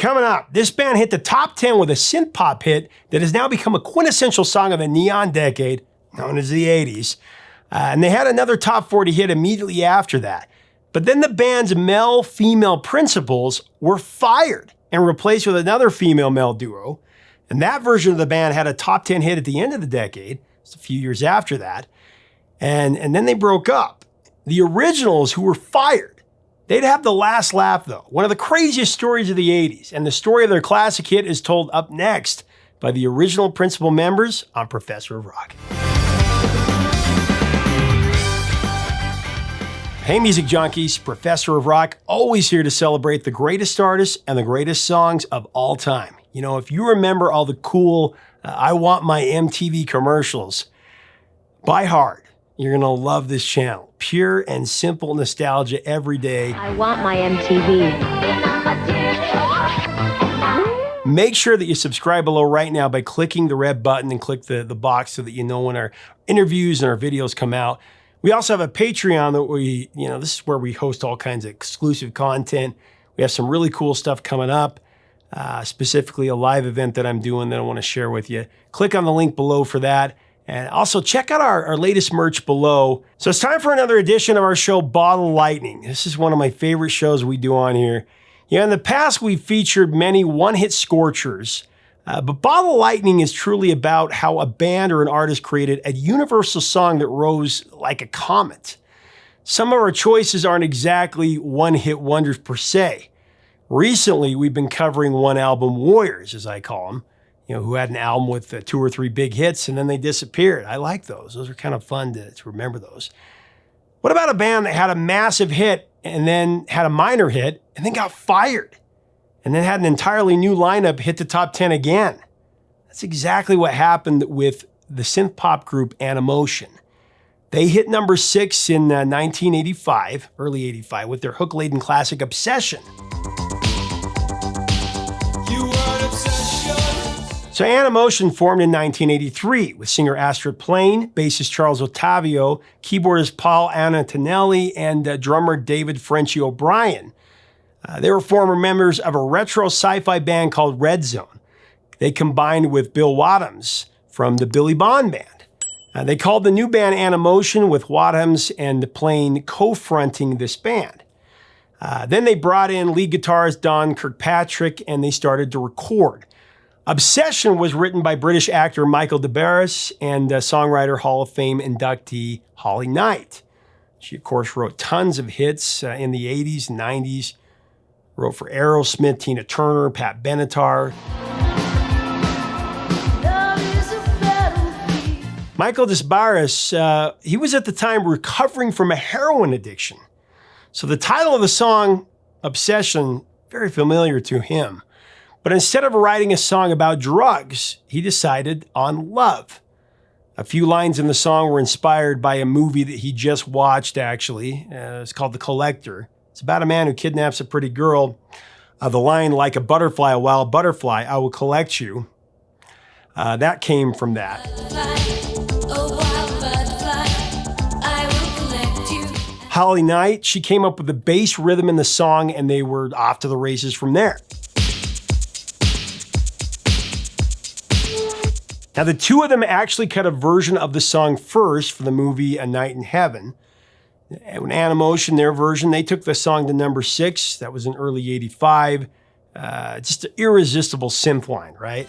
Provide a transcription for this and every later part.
Coming up, this band hit the top 10 with a synth pop hit that has now become a quintessential song of the neon decade, known as the 80s. And they had another top 40 hit immediately after that. But then the band's male-female principals were fired and replaced with another female-male duo. And that version of the band had a top 10 hit at the end of the decade, just a few years after that. And then they broke up. The originals who were fired, they'd have the last laugh, though. One of the craziest stories of the 80s, and the story of their classic hit is told up next by the original principal members on Professor of Rock. Hey, music junkies, Professor of Rock, always here to celebrate the greatest artists and the greatest songs of all time. You know, if you remember all the cool I Want My MTV commercials by heart, you're going to love this channel. Pure and simple nostalgia every day. I want my MTV. Make sure that you subscribe below right now by clicking the red button and click the box so that you know when our interviews and our videos come out. We also have a Patreon that this is where we host all kinds of exclusive content. We have some really cool stuff coming up, specifically a live event that I'm doing that I want to share with you. Click on the link below for that. And also check out our latest merch below. So it's time for another edition of our show, Bottle Lightning. This is one of my favorite shows we do on here. In the past, we've featured many one-hit scorchers, but Bottle Lightning is truly about how a band or an artist created a universal song that rose like a comet. Some of our choices aren't exactly one-hit wonders per se. Recently, we've been covering one-album warriors, as I call them. Who had an album with 2 or 3 big hits and then they disappeared. I like those. Those are kind of fun to remember those. What about a band that had a massive hit and then had a minor hit and then got fired and then had an entirely new lineup hit the top 10 again? That's exactly what happened with the synth pop group Animotion. They hit number 6 in 1985, early 85, with their hook-laden classic Obsession. So Animotion formed in 1983 with singer Astrid playing, bassist Charles Ottavio, keyboardist Paul Antonelli, and drummer David Frenchy O'Brien. They were former members of a retro sci-fi band called Red Zone. They combined with Bill Wadhams from the Billy Bond Band. They called the new band Animotion, with Wadhams and Plain co-fronting this band. Then they brought in lead guitarist Don Kirkpatrick and they started to record. Obsession was written by British actor Michael DeBarris and songwriter Hall of Fame inductee Holly Knight. She, of course, wrote tons of hits in the 80s and 90s. Wrote for Aerosmith, Tina Turner, Pat Benatar. Michael DeBarris, he was at the time recovering from a heroin addiction. So the title of the song, Obsession, very familiar to him. But instead of writing a song about drugs, he decided on love. A few lines in the song were inspired by a movie that he just watched, actually. It's called The Collector. It's about a man who kidnaps a pretty girl. The line, like a butterfly, a wild butterfly, I will collect you. That came from that. Holly Knight, she came up with the bass rhythm in the song, and they were off to the races from there. Now, the two of them actually cut a version of the song first for the movie A Night in Heaven. And when Animotion, their version, they took the song to number 6. That was in early 85. Just an irresistible synth line, right?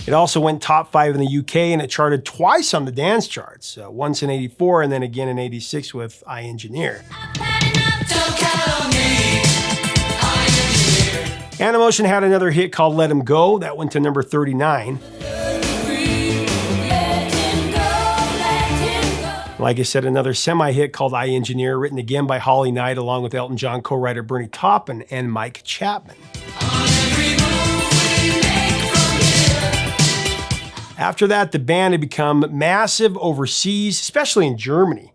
It also went top 5 in the UK, and it charted twice on the dance charts. Once in 84 and then again in 86 with I Engineer. Animotion had another hit called Let 'Em Go. That went to number 39. Like I said, another semi-hit called I Engineer, written again by Holly Knight, along with Elton John co-writer Bernie Taupin and Mike Chapman. After that, the band had become massive overseas, especially in Germany.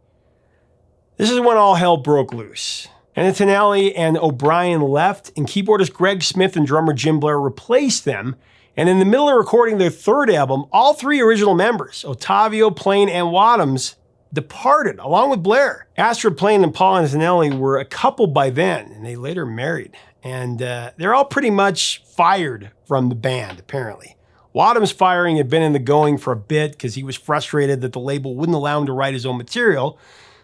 This is when all hell broke loose. Antonelli and O'Brien left, and keyboardist Greg Smith and drummer Jim Blair replaced them. And in the middle of recording their third album, all 3 original members, Ottavio, Plain, and Wadhams, departed along with Blair. Astrid, Plain, and Paul Antonelli were a couple by then, and they later married. And they're all pretty much fired from the band, apparently. Wadhams' firing had been in the going for a bit because he was frustrated that the label wouldn't allow him to write his own material,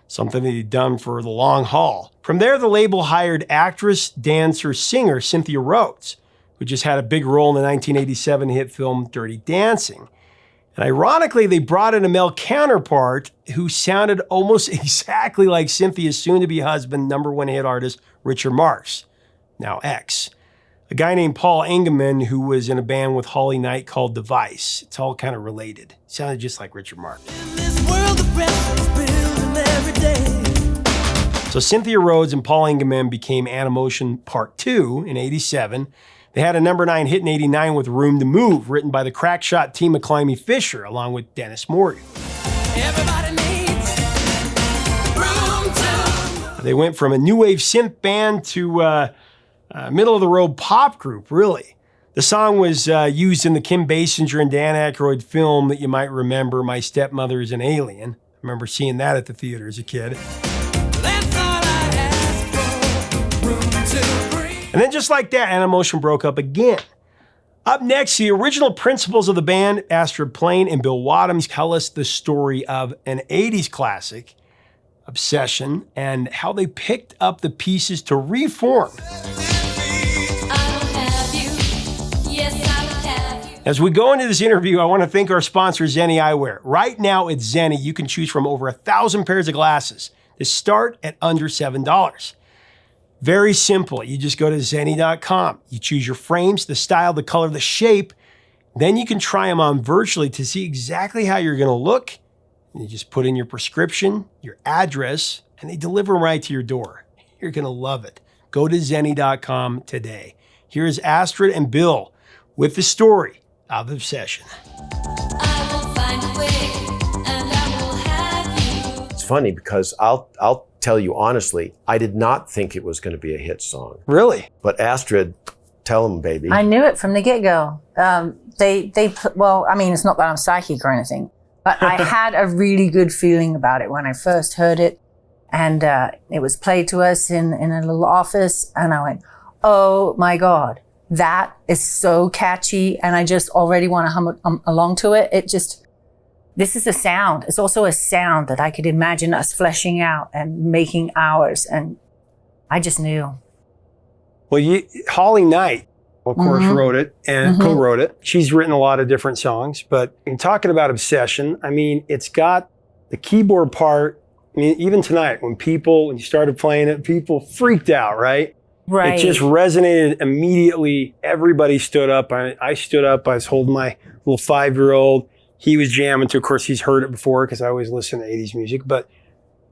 something that he'd done for the long haul. From there, the label hired actress, dancer, singer Cynthia Rhodes, who just had a big role in the 1987 hit film Dirty Dancing. And ironically, they brought in a male counterpart who sounded almost exactly like Cynthia's soon-to-be husband, #1 hit artist, Richard Marx, now ex. A guy named Paul Engelman who was in a band with Holly Knight called Device. It's all kind of related. Sounded just like Richard Marx. So Cynthia Rhodes and Paul Engelman became Animotion Part 2 in '87. They had a #9 hit in '89 with Room to Move, written by the crackshot team of Climby Fisher, along with Dennis Morgan. Everybody needs room to... They went from a new wave synth band to a middle-of-the-road pop group, really. The song was used in the Kim Basinger and Dan Aykroyd film that you might remember, My Stepmother is an Alien. I remember seeing that at the theater as a kid. And then just like that, Animotion broke up again. Up next, the original principals of the band, Astrid Plain and Bill Wadhams, tell us the story of an 80s classic, Obsession, and how they picked up the pieces to reform. As we go into this interview, I want to thank our sponsor, Zenni Eyewear. Right now at Zenni, you can choose from over 1,000 pairs of glasses that start at under $7. Very simple. You just go to Zenni.com. You choose your frames, the style, the color, the shape. Then you can try them on virtually to see exactly how you're going to look. You just put in your prescription, your address, and they deliver them right to your door. You're going to love it. Go to Zenni.com today. Here's Astrid and Bill with the story of Obsession. I will find a way, and I will have you. It's funny because I'll tell you honestly, I did not think it was going to be a hit song. Really? But Astrid, tell them, baby. I knew it from the get-go. Well, I mean, it's not that I'm psychic or anything, but I had a really good feeling about it when I first heard it. And it was played to us in a little office. And I went, oh my God, that is so catchy. And I just already want to hum along to it. This is a sound. It's also a sound that I could imagine us fleshing out and making ours. And I just knew. Well, Holly Knight, of course, wrote it and co-wrote it. She's written a lot of different songs, but in talking about Obsession, I mean, it's got the keyboard part. I mean, even tonight, when you started playing it, people freaked out, right? Right. It just resonated immediately. Everybody stood up. I stood up. I was holding my little 5-year-old. He was jamming to, of course, he's heard it before because I always listen to 80s music, but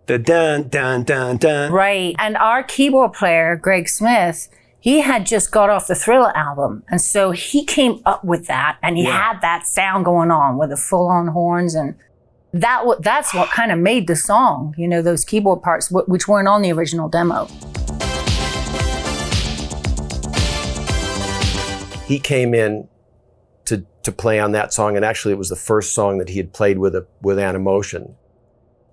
the dun, dun, dun, dun. Right. And our keyboard player, Greg Smith, he had just got off the Thriller album. And so he came up with that and he had that sound going on with the full-on horns. And that's what kind of made the song, you know, those keyboard parts, which weren't on the original demo. He came in to play on that song, and actually it was the first song that he had played with Animotion.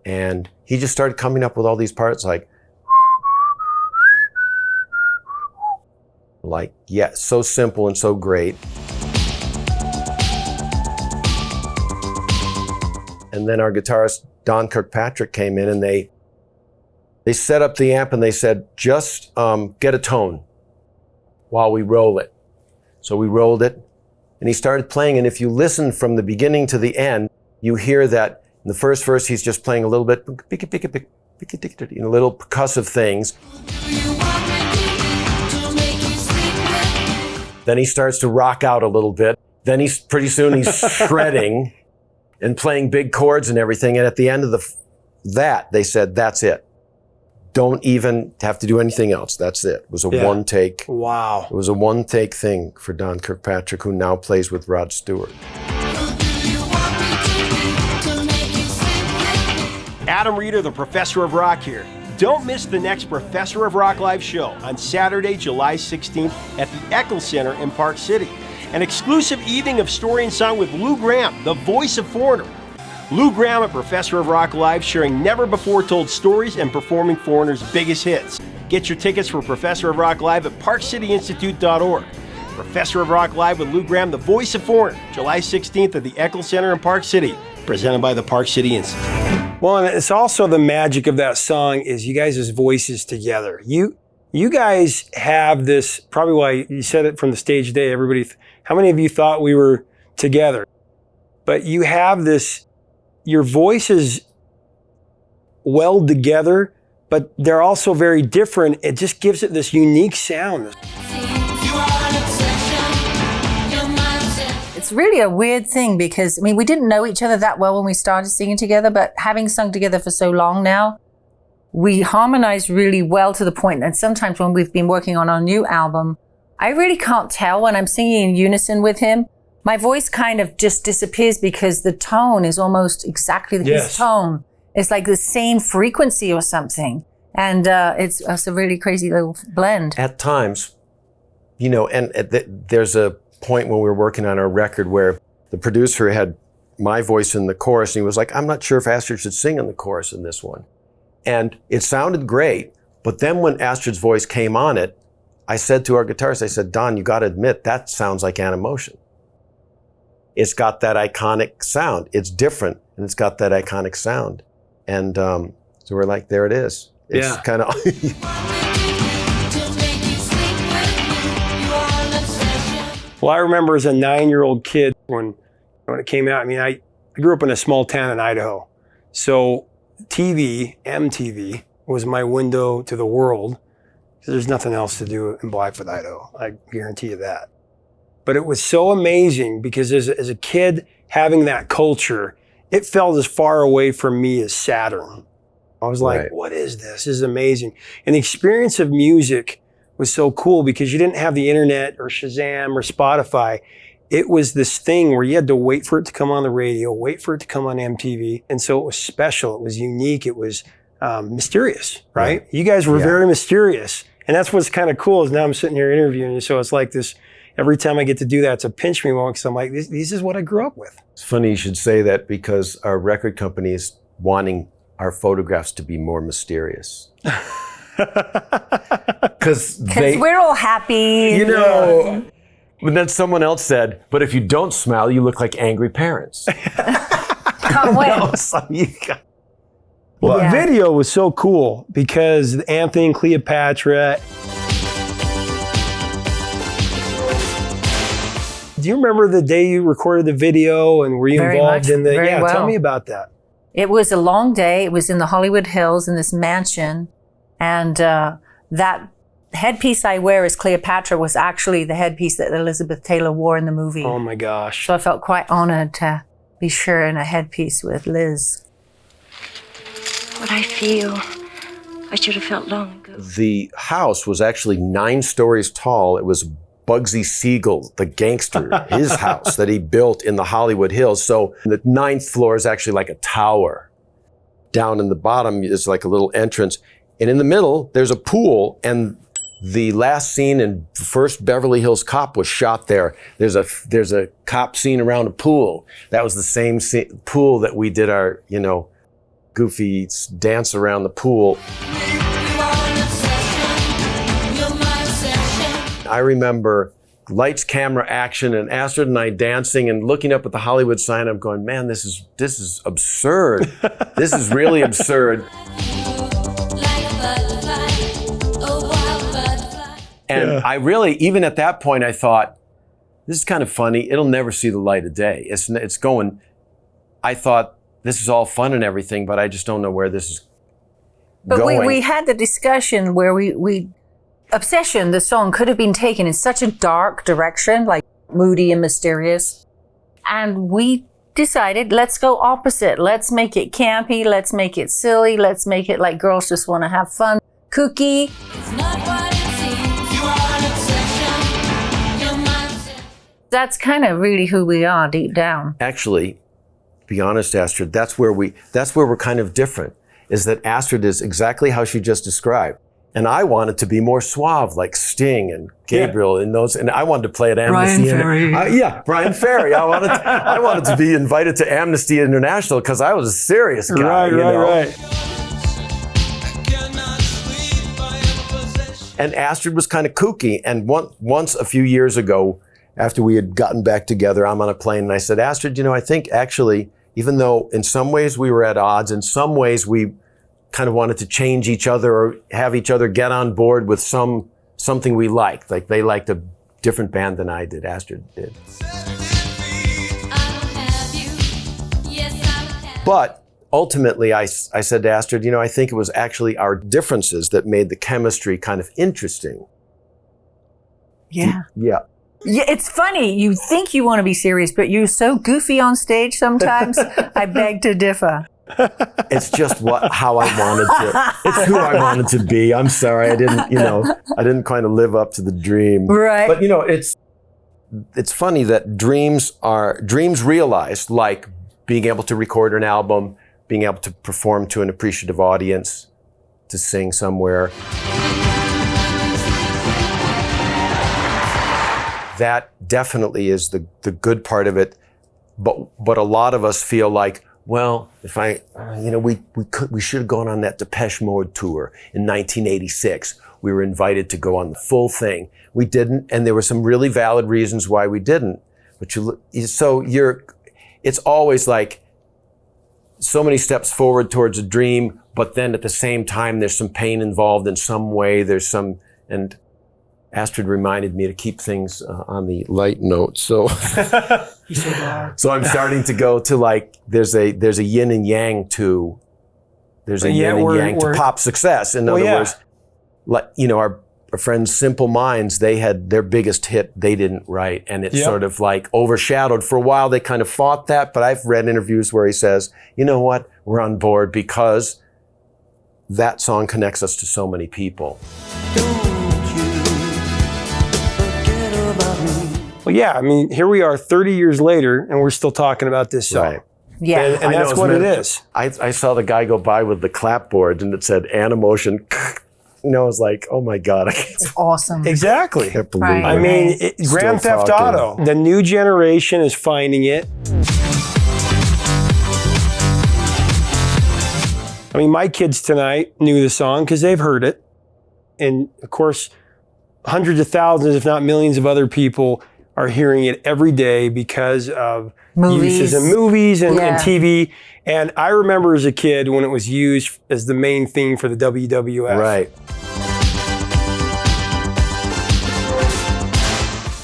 And he just started coming up with all these parts like, yeah, so simple and so great. And then our guitarist, Don Kirkpatrick, came in and they set up the amp and they said, just get a tone while we roll it. So we rolled it and he started playing. And if you listen from the beginning to the end, you hear that in the first verse, he's just playing a little bit, little percussive things. Then he starts to rock out a little bit. Then pretty soon he's shredding and playing big chords and everything. And at the end of that, they said, that's it. Don't even have to do anything else. That's it. It was a one take. Wow. It was a one take thing for Don Kirkpatrick, who now plays with Rod Stewart. Adam Reeder, the Professor of Rock here. Don't miss the next Professor of Rock live show on Saturday, July 16th at the Eccles Center in Park City. An exclusive evening of story and song with Lou Graham, the voice of Foreigner. Lou Graham at Professor of Rock Live, sharing never-before-told stories and performing Foreigner's biggest hits. Get your tickets for Professor of Rock Live at parkcityinstitute.org. Professor of Rock Live with Lou Graham, the voice of Foreigner, July 16th at the Eccles Center in Park City, presented by the Park City Institute. Well, and it's also the magic of that song is you guys' voices together. You guys have this, probably why you said it from the stage today, everybody, how many of you thought we were together? But you have this, your voices weld together, but they're also very different. It just gives it this unique sound. It's really a weird thing because, I mean, we didn't know each other that well when we started singing together, but having sung together for so long now, we harmonize really well to the point that sometimes when we've been working on our new album, I really can't tell when I'm singing in unison with him. My voice kind of just disappears because the tone is almost exactly his tone. It's like the same frequency or something. And it's a really crazy little blend. At times, you know, and there's a point when we were working on our record where the producer had my voice in the chorus and he was like, I'm not sure if Astrid should sing in the chorus in this one. And it sounded great, but then when Astrid's voice came on it, I said to our guitarist, I said, Don, you got to admit, that sounds like Animotion. It's got that iconic sound. It's different, and it's got that iconic sound. And so we're like, there it is. It's kind of... Well, I remember as a 9-year-old kid when it came out, I mean, I grew up in a small town in Idaho. So MTV was my window to the world because there's nothing else to do in Blackfoot, Idaho. I guarantee you that. But it was so amazing because as a kid having that culture, it felt as far away from me as Saturn. I was like, what is this? This is amazing. And the experience of music was so cool because you didn't have the internet or Shazam or Spotify. It was this thing where you had to wait for it to come on the radio, wait for it to come on MTV. And so it was special. It was unique. It was mysterious, right? You guys were very mysterious. And that's what's kind of cool is now I'm sitting here interviewing you. So it's like this, every time I get to do that, it's a pinch me moment because I'm like, this is what I grew up with. It's funny you should say that because our record company is wanting our photographs to be more mysterious. Because we're all happy. You know, but then someone else said, but if you don't smile, you look like angry parents. Can't wait. Well, the video was so cool because Anthony and Cleopatra. Do you remember the day you recorded the video and were you involved in the? Tell me about that. It was a long day. It was in the Hollywood Hills in this mansion. And that headpiece I wear as Cleopatra was actually the headpiece that Elizabeth Taylor wore in the movie. Oh my gosh. So I felt quite honored to be sharing a headpiece with Liz. What I feel, I should have felt long ago. The house was actually 9 stories tall. It was Bugsy Siegel, the gangster, his house that he built in the Hollywood Hills. So the 9th floor is actually like a tower. Down in the bottom is like a little entrance. And in the middle, there's a pool, and the last scene in first Beverly Hills Cop was shot there. There's a cop scene around a pool. That was the same pool that we did our, you know, goofy dance around the pool. I remember lights, camera, action, and Astrid and I dancing and looking up at the Hollywood sign. I'm going, man, this is absurd. This is really absurd. And I really, even at that point, I thought, this is kind of funny. It'll never see the light of day. It's going, I thought, this is all fun and everything, but I just don't know where this is going. But we had the discussion where Obsession, the song, could have been taken in such a dark direction, like moody and mysterious. And we decided, let's go opposite. Let's make it campy. Let's make it silly. Let's make it like girls just want to have fun. Kooky. That's kind of really who we are deep down. Actually, to be honest, Astrid, that's where we're kind of different, is that Astrid is exactly how she just described. And I wanted to be more suave, like Sting and Gabriel and those. And I wanted to play at Amnesty. Brian Ferry. I wanted to be invited to Amnesty International because I was a serious guy. Right. And Astrid was kind of kooky. And once a few years ago, after we had gotten back together, I'm on a plane and I said, Astrid, I think actually, even though in some ways we were at odds, in some ways we kind of wanted to change each other or have each other get on board with something we liked. Like they liked a different band than I did, Astrid did. But ultimately, I said to Astrid, I think it was actually our differences that made the chemistry kind of interesting. Yeah. Yeah. Yeah, it's funny. You think you want to be serious, but you're so goofy on stage sometimes. I beg to differ. It's just how I wanted to. It's who I wanted to be. I'm sorry, I didn't kind of live up to the dream. Right. But it's funny that dreams realized, like being able to record an album, being able to perform to an appreciative audience, to sing somewhere. That definitely is the good part of it. But a lot of us feel like, well, if we should have gone on that Depeche Mode tour in 1986. We were invited to go on the full thing. We didn't, and there were some really valid reasons why we didn't. But it's always like so many steps forward towards a dream, but then at the same time, there's some pain involved in some way. And Astrid reminded me to keep things on the light note. So, so I'm starting to go to like, there's a yin and yang to pop success. In other words, like, our friends Simple Minds, they had their biggest hit they didn't write. And it's sort of like overshadowed. For a while, they kind of fought that, but I've read interviews where he says, you know what, we're on board because that song connects us to so many people. Well, yeah, I mean, here we are 30 years later, and we're still talking about this song. Right. Yeah. And that's what it is. I saw the guy go by with the clapboard, and it said Animotion. I was like, oh my God. It's awesome. Exactly. I can't believe Right. it. I mean, Grand Still Theft talking. Auto. The new generation is finding it. I mean, my kids tonight knew the song because they've heard it. And of course, hundreds of thousands, if not millions of other people are hearing it every day because of uses in movies and TV. And I remember as a kid when it was used as the main theme for the WWF. Right.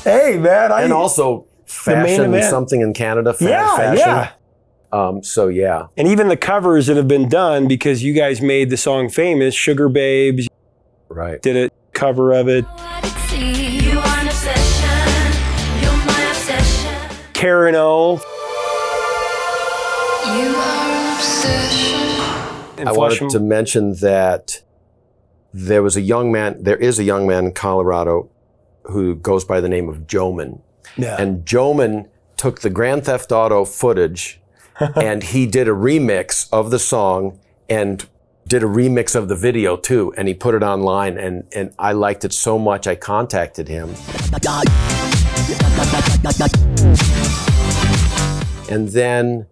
Hey, man. And also fashion, something in Canada. Fashion. Yeah. So, yeah. And even the covers that have been done because you guys made the song famous, Sugar Babes Right. did a cover of it. You are an obsession. You're my obsession. Karen O. You are an obsession. and I Flushing. wanted to mention that there is a young man in Colorado who goes by the name of Joman. Yeah. And Joman took the Grand Theft Auto footage and he did a remix of the song and did a remix of the video too. And he put it online and I liked it so much I contacted him. And then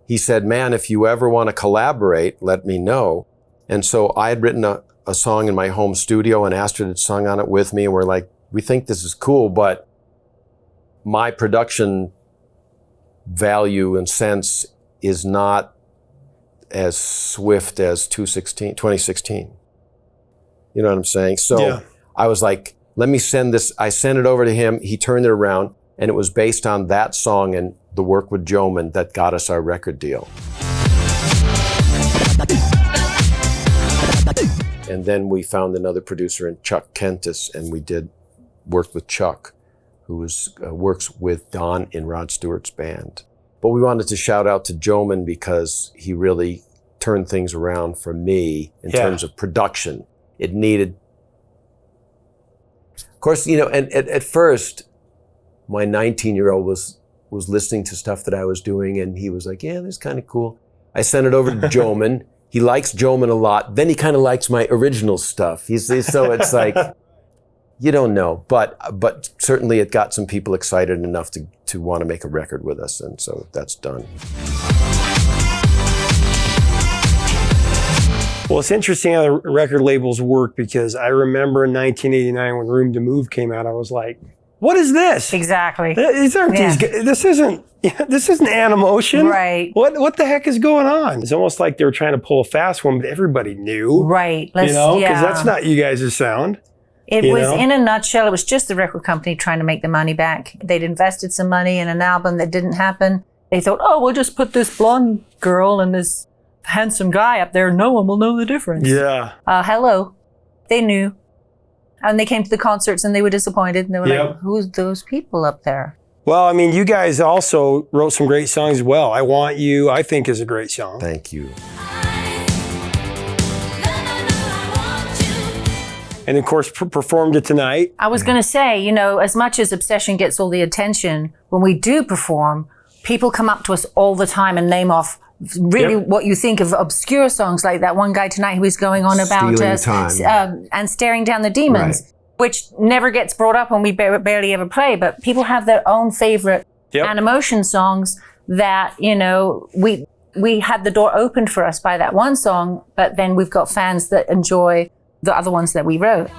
he said, man, if you ever want to collaborate, let me know. And so I had written a song in my home studio and Astrid had sung on it with me. And we're like, we think this is cool, but my production value and sense is not as swift as 2016. You know what I'm saying? So Yeah. I was like, let me send this. I sent it over to him. He turned it around and it was based on that song and the work with Joman that got us our record deal. And then we found another producer in Chuck Kentis and we worked with Chuck, who works with Don in Rod Stewart's band. But we wanted to shout out to Joman because he really turned things around for me in terms of production. It needed, of course, and at first, my 19-year-old was listening to stuff that I was doing and he was like, yeah, that's kind of cool. I sent it over to Joman. he likes Joman a lot. Then he kind of likes my original stuff. So it's like, you don't know. But certainly it got some people excited enough to want to make a record with us. And so that's done. Well, it's interesting how the record labels work, because I remember in 1989 when Room to Move came out, I was like, what is this? Exactly. These aren't Yeah. this isn't Animotion. Right. What the heck is going on? It's almost like they were trying to pull a fast one, but everybody knew. Right. Because that's not you guys' sound. It you was, know? in a nutshell, it was just the record company trying to make the money back. They'd invested some money in an album that didn't happen. They thought, oh, we'll just put this blonde girl and this handsome guy up there. No one will know the difference. Yeah. Hello. They knew. And they came to the concerts and they were disappointed. And they were Yep. like, who's those people up there? Well, I mean, you guys also wrote some great songs as well. I Want You, I think, is a great song. Thank you. And of course, performed it tonight. I was going to say, you know, as much as Obsession gets all the attention, when we do perform, people come up to us all the time and name off really Yep. what you think of obscure songs, like that one guy tonight who was going on about Stealing Time. and Staring Down the Demons, Right. which never gets brought up when we barely ever play. But people have their own favorite Yep. Animotion songs that, you know, we had the door opened for us by that one song, but then we've got fans that enjoy the other ones that we wrote.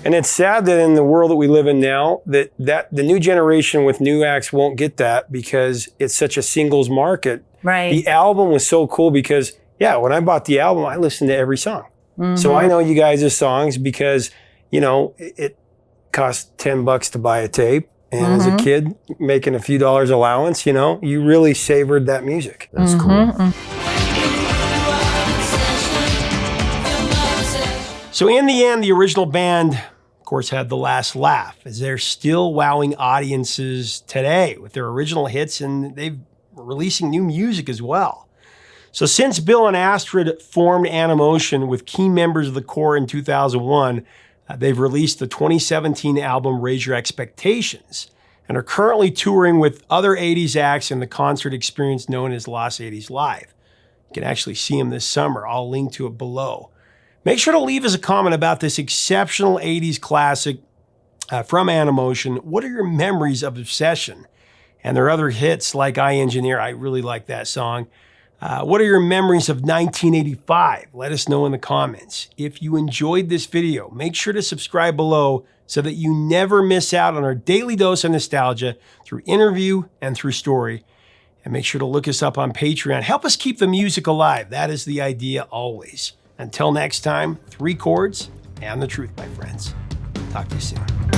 And it's sad that in the world that we live in now, that the new generation with new acts won't get that, because it's such a singles market. Right. The album was so cool because, yeah, when I bought the album, I listened to every song. So I know you guys' songs because, you know, it cost $10 to buy a tape. And as a kid, making a few dollars allowance, you know, you really savored that music. That's cool. So in the end, the original band, of course, had the last laugh, as they're still wowing audiences today with their original hits, and they're releasing new music as well. So since Bill and Astrid formed Animotion with key members of the core in 2001, they've released the 2017 album Raise Your Expectations, and are currently touring with other 80s acts in the concert experience known as Los 80s Live. You can actually see them this summer. I'll link to it below. Make sure to leave us a comment about this exceptional 80s classic from Animotion. What are your memories of Obsession and their other hits like I Engineer? I really like that song. What are your memories of 1985? Let us know in the comments. If you enjoyed this video, make sure to subscribe below so that you never miss out on our daily dose of nostalgia through interview and through story. And make sure to look us up on Patreon. Help us keep the music alive. That is the idea always. Until next time, 3 chords and the truth, my friends. Talk to you soon.